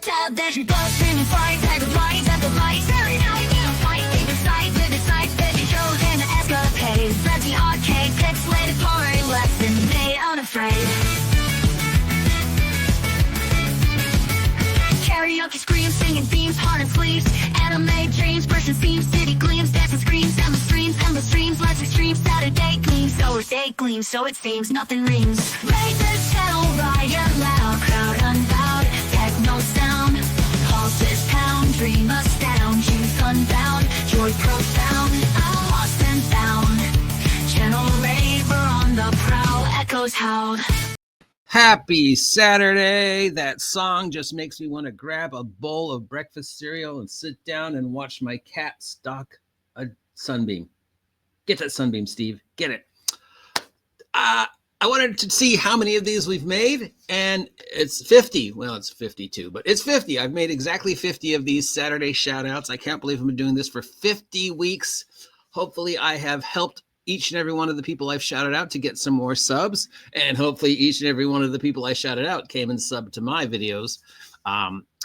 Tab that you bust in and fight, type of lights at the lights. Every night you fight, either side with the sides, baby shows and escapades. Let's the arcade, pixelated party lesson, they unafraid. Karaoke screams, singing themes, heart and sleeves. Anime dreams, brushing seams, city gleams, dancing screams, endless streams, let's extreme Saturday gleams. So our day gleams, so it seems nothing rings. Raise the channel, riot loud, crowd unbowed, techno sound, pulses pound, dream astound, youth unbound, joy profound, lost and found. Channel raver on the prowl, echoes howl. Happy Saturday. That song just makes me want to grab a bowl of breakfast cereal and sit down and watch my cat stalk a sunbeam. Get that sunbeam, Steve. Get it. I wanted to see how many of these we've made, and it's 50. Well, it's 52, but it's 50. I've made exactly 50 of these Saturday shout-outs. I can't believe I've been doing this for 50 weeks. Hopefully, I have helped each and every one of the people I've shouted out to get some more subs, and hopefully each and every one of the people I shouted out came and subbed to my videos.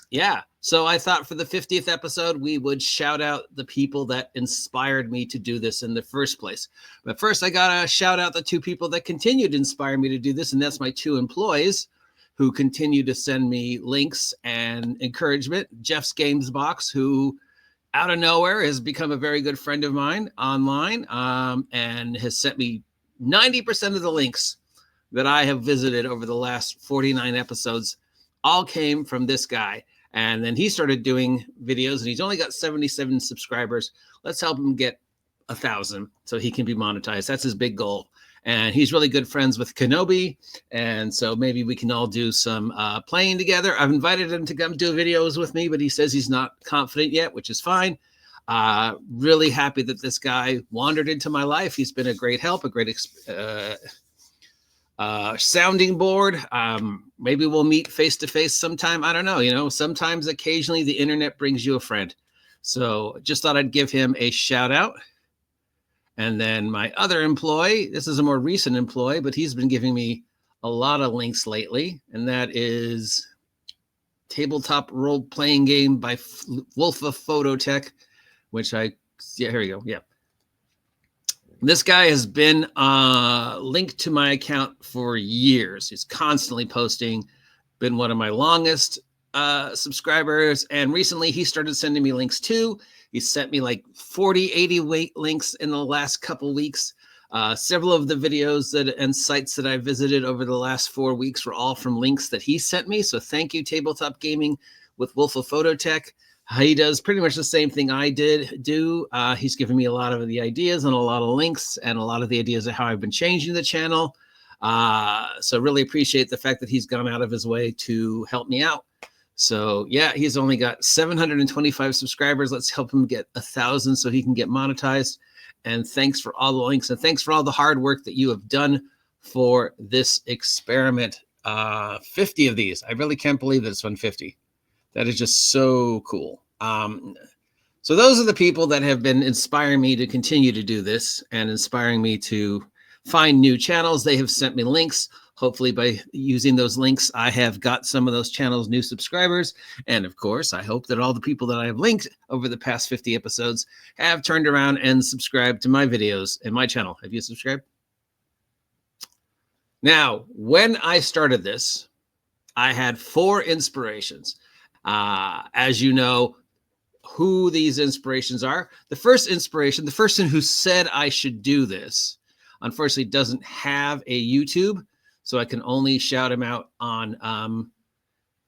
Yeah, so I thought for the 50th episode, we would shout out the people that inspired me to do this in the first place. But first, I got to shout out the two people that continued to inspire me to do this, and that's my two employees who continue to send me links and encouragement. Jeff's Games Box, who out of nowhere has become a very good friend of mine online, and has sent me 90% of the links that I have visited over the last 49 episodes all came from this guy. And then he started doing videos, and he's only got 77 subscribers. Let's help him get 1,000 so he can be monetized. That's his big goal. And he's really good friends with Kenobi. And so maybe we can all do some playing together. I've invited him to come do videos with me, but he says he's not confident yet, which is fine. Really happy that this guy wandered into my life. He's been a great help, a great sounding board. Maybe we'll meet face to face sometime. I don't know. You know, sometimes occasionally the internet brings you a friend. So just thought I'd give him a shout out. And then my other employee, this is a more recent employee, but he's been giving me a lot of links lately. And that is Tabletop Role-Playing Game by Wolf of Phototech, which yeah, here we go. Yeah. This guy has been linked to my account for years. He's constantly posting, been one of my longest subscribers. And recently he started sending me links too. He sent me like 40, 80 links in the last couple weeks. Several of the videos and sites that I visited over the last 4 weeks were all from links that he sent me. So thank you, Tabletop Gaming with Wolf of Phototech. He does pretty much the same thing I do. He's given me a lot of the ideas and a lot of links and a lot of the ideas of how I've been changing the channel. So really appreciate the fact that he's gone out of his way to help me out. So yeah, he's only got 725 subscribers. Let's help him get 1,000 so he can get monetized. And thanks for all the links, and thanks for all the hard work that you have done for this experiment. 50 of these. I really can't believe that it's 150. That is just so cool. So those are the people that have been inspiring me to continue to do this and inspiring me to find new channels. They have sent me links. Hopefully by using those links, I have got some of those channels new subscribers. And of course, I hope that all the people that I have linked over the past 50 episodes have turned around and subscribed to my videos and my channel. Have you subscribed? Now, when I started this, I had 4 inspirations. As you know, who these inspirations are. The first inspiration, the person who said I should do this, unfortunately doesn't have a YouTube. So I can only shout him out on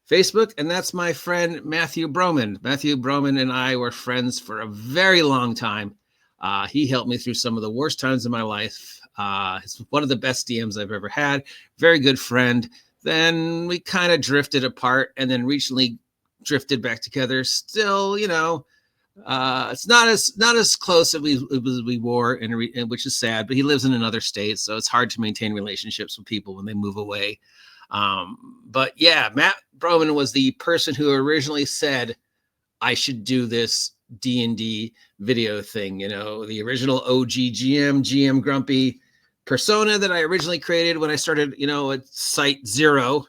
Facebook. And that's my friend, Matthew Broman. Matthew Broman and I were friends for a very long time. He helped me through some of the worst times in my life. He's one of the best DMs I've ever had. Very good friend. Then we kind of drifted apart and then recently drifted back together. Still, you know, it's not as close as we were, and which is sad, but he lives in another state, so it's hard to maintain relationships with people when they move away. But yeah, Matt Broman was the person who originally said I should do this D&D video thing, you know, the original OGGM, GM Grumpy persona that I originally created when I started, you know, at Site 0,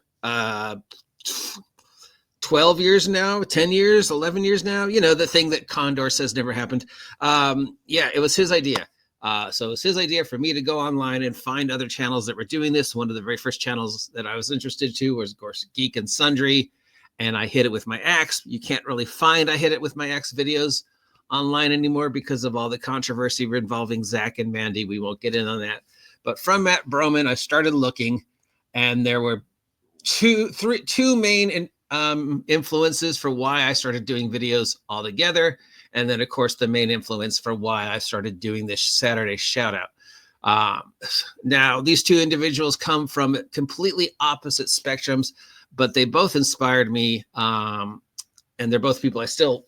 12 years now, 10 years, 11 years now, you know, the thing that Condor says never happened. Yeah, it was his idea. So it was his idea for me to go online and find other channels that were doing this. One of the very first channels that I was interested to was, of course, Geek and Sundry. And I hit it with my axe. You can't really find I hit it with my axe videos online anymore because of all the controversy involving Zach and Mandy. We won't get in on that. But from Matt Broman, I started looking, and there were two main influences for why I started doing videos altogether. And then, of course, the main influence for why I started doing this Saturday shout out. Now, these two individuals come from completely opposite spectrums, but they both inspired me. And they're both people I still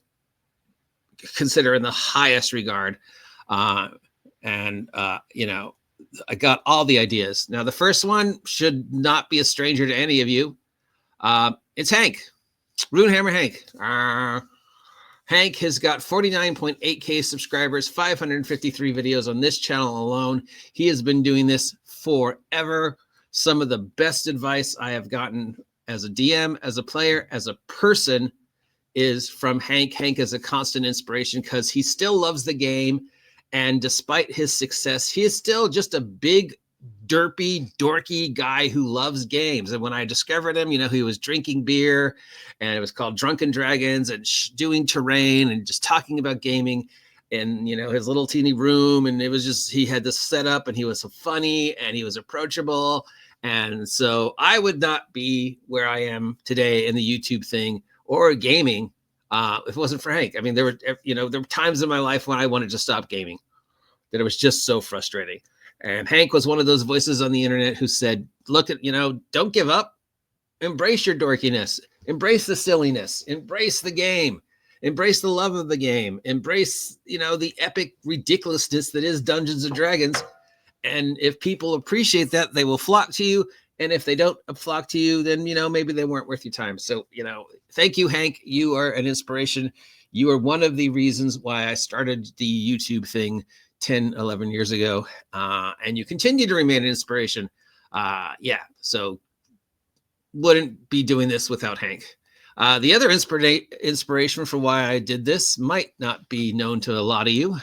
consider in the highest regard. You know, I got all the ideas. Now, the first one should not be a stranger to any of you. It's Hank, Runehammer Hank. Hank has got 49.8K subscribers, 553 videos on this channel alone. He has been doing this forever. Some of the best advice I have gotten as a DM, as a player, as a person is from Hank. Hank is a constant inspiration because he still loves the game. And despite his success, he is still just a big, derpy, dorky guy who loves games. And when I discovered him, you know, he was drinking beer, and it was called Drunken Dragons, and doing terrain and just talking about gaming, and, you know, his little teeny room. And it was just, he had this setup, and he was so funny, and he was approachable. And so I would not be where I am today in the YouTube thing or gaming if it wasn't for Hank. I mean, there were times in my life when I wanted to stop gaming, that it was just so frustrating. And Hank was one of those voices on the internet who said, look at, you know, don't give up. Embrace your dorkiness. Embrace the silliness. Embrace the game. Embrace the love of the game. Embrace, you know, the epic ridiculousness that is Dungeons and Dragons. And if people appreciate that, they will flock to you. And if they don't flock to you, then, you know, maybe they weren't worth your time. So, you know, thank you, Hank. You are an inspiration. You are one of the reasons why I started the YouTube thing 10, 11 years ago. And you continue to remain an inspiration. Yeah, so wouldn't be doing this without Hank. The other inspiration for why I did this might not be known to a lot of you,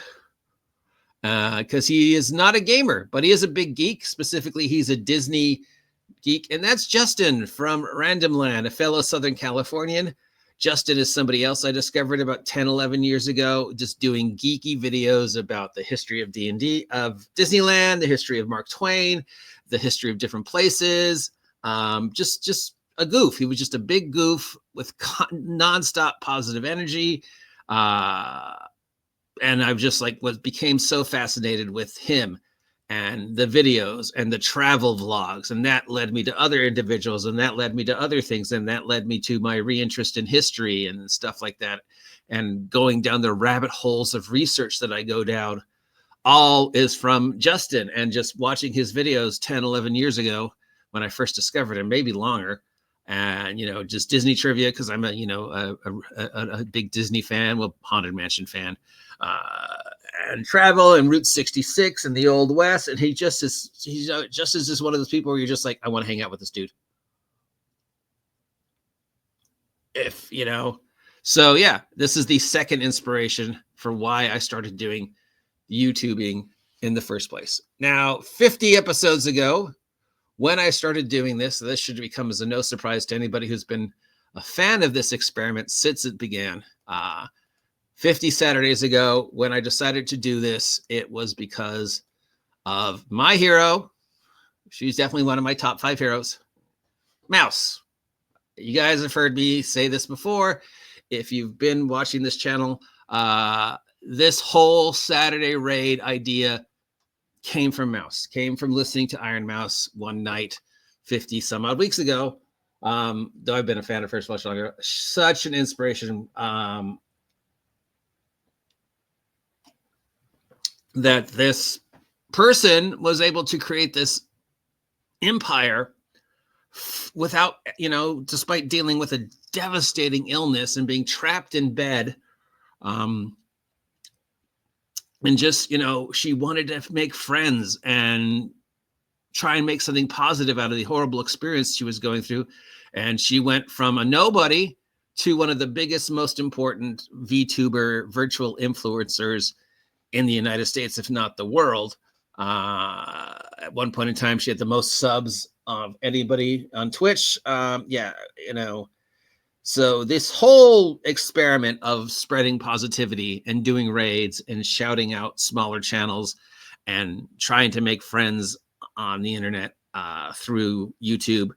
because he is not a gamer, but he is a big geek. Specifically, he's a Disney geek, and that's Justin from Random Land, a fellow Southern Californian. Justin is somebody else I discovered about 10, 11 years ago, just doing geeky videos about the history of D&D, of Disneyland, the history of Mark Twain, the history of different places. Just a goof. He was just a big goof with nonstop positive energy. And I've just became so fascinated with him and the videos and the travel vlogs. And that led me to other individuals, and that led me to other things. And that led me to my reinterest in history and stuff like that. And going down the rabbit holes of research that I go down, all is from Justin and just watching his videos 10, 11 years ago when I first discovered him, maybe longer. And, you know, just Disney trivia, because I'm a big Disney fan, well, Haunted Mansion fan, and travel and Route 66 and the Old West. And he just is just one of those people where you're just like, I want to hang out with this dude. If, you know, so yeah, this is the second inspiration for why I started doing YouTubing in the first place. Now, 50 episodes ago, when I started doing this should become as a no surprise to anybody who's been a fan of this experiment since it began. 50 Saturdays ago, when I decided to do this, it was because of my hero. She's definitely one of my top 5 heroes, Mouse. You guys have heard me say this before. If you've been watching this channel, this whole Saturday raid idea came from Mouse, came from listening to Iron Mouse one night 50 some odd weeks ago. Though I've been a fan of hers much longer. Such an inspiration that this person was able to create this empire without, you know, despite dealing with a devastating illness and being trapped in bed. And just, you know, she wanted to make friends and try and make something positive out of the horrible experience she was going through. And she went from a nobody to one of the biggest, most important VTuber virtual influencers in the United States, if not the world. At one point in time, she had the most subs of anybody on Twitch. Yeah, you know, so this whole experiment of spreading positivity and doing raids and shouting out smaller channels and trying to make friends on the internet through YouTube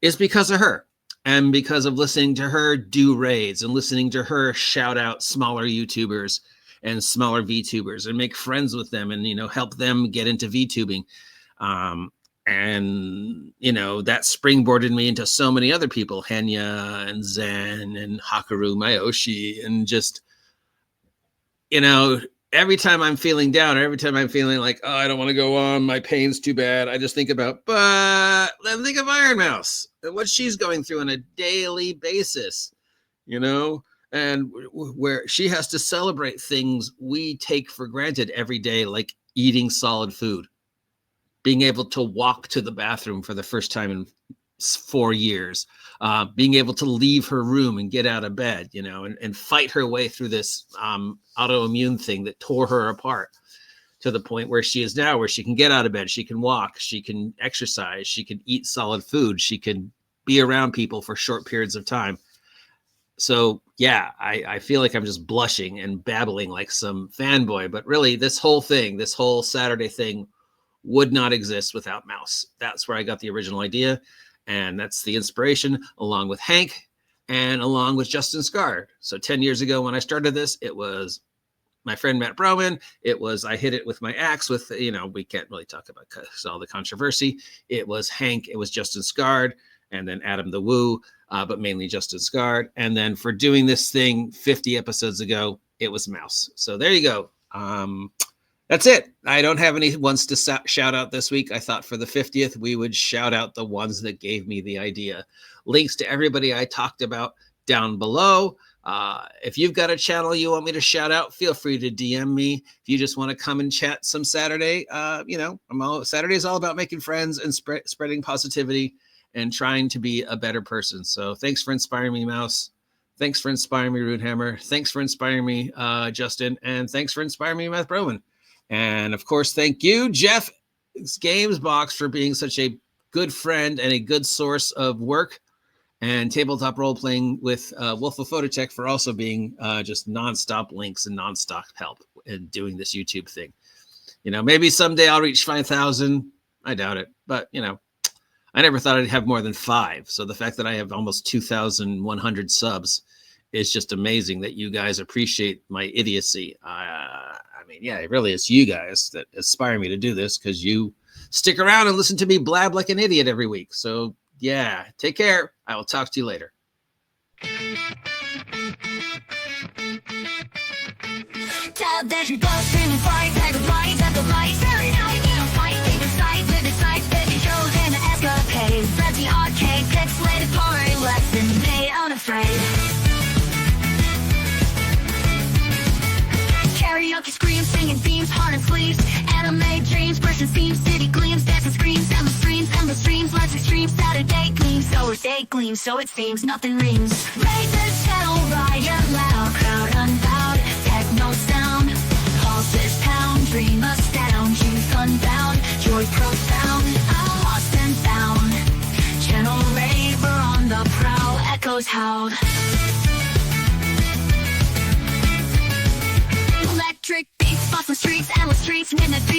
is because of her, and because of listening to her do raids and listening to her shout out smaller YouTubers and smaller VTubers and make friends with them and, you know, help them get into VTubing. And, you know, that springboarded me into so many other people, Henya and Zen and Hakaru Mayoshi, and just, you know, every time I'm feeling down or every time I'm feeling like, oh, I don't want to go on, my pain's too bad, I just think about, but then think of Iron Mouse and what she's going through on a daily basis, you know, and where she has to celebrate things we take for granted every day, like eating solid food, being able to walk to the bathroom for the first time in 4 years, being able to leave her room and get out of bed, you know, and fight her way through this autoimmune thing that tore her apart to the point where she is now, where she can get out of bed, she can walk, she can exercise, she can eat solid food, she can be around people for short periods of time. So yeah, I feel like I'm just blushing and babbling like some fanboy, but really this whole thing, this whole Saturday thing would not exist without Mouse. That's where I got the original idea. And that's the inspiration, along with Hank and along with Justin Scard. So 10 years ago when I started this, it was my friend Matt Broman. It was, I hit it with my axe with, you know, we can't really talk about all the controversy. It was Hank, it was Justin Scard, and then Adam the Woo, but mainly Justin Scard. And then for doing this thing 50 episodes ago, it was Mouse. So there you go. That's it. I don't have any ones to shout out this week. I thought for the 50th, we would shout out the ones that gave me the idea. Links to everybody I talked about down below. If you've got a channel you want me to shout out, feel free to DM me. If you just want to come and chat some Saturday, you know, Saturday is all about making friends and spreading positivity and trying to be a better person. So thanks for inspiring me, Mouse. Thanks for inspiring me, Runehammer. Thanks for inspiring me, Justin. And thanks for inspiring me, Matt Broman. And of course, thank you, Jeff Gamesbox, for being such a good friend and a good source of work, and Tabletop Role Playing with Wolf of Phototech for also being just nonstop links and nonstop help in doing this YouTube thing. You know, maybe someday I'll reach 5,000. I doubt it, but you know, I never thought I'd have more than 5. So the fact that I have almost 2,100 subs is just amazing, that you guys appreciate my idiocy. I mean, yeah, it really is you guys that inspire me to do this, because you stick around and listen to me blab like an idiot every week. So yeah, take care. I will talk to you later. Karaoke screams, singing themes, heart and sleeves, anime dreams, brushing seams, city gleams, dancing screams, endless streams, lights extremes, Saturday gleams, so day gleams, so it seems nothing rings. Raise the channel, riot loud, crowd unbowed, techno sound, pulses pound, dream astound, youth unbound, joy profound, lost and found, channel raver on the prowl, echoes howled. Electric beats, bustle streets, endless streets, midnight.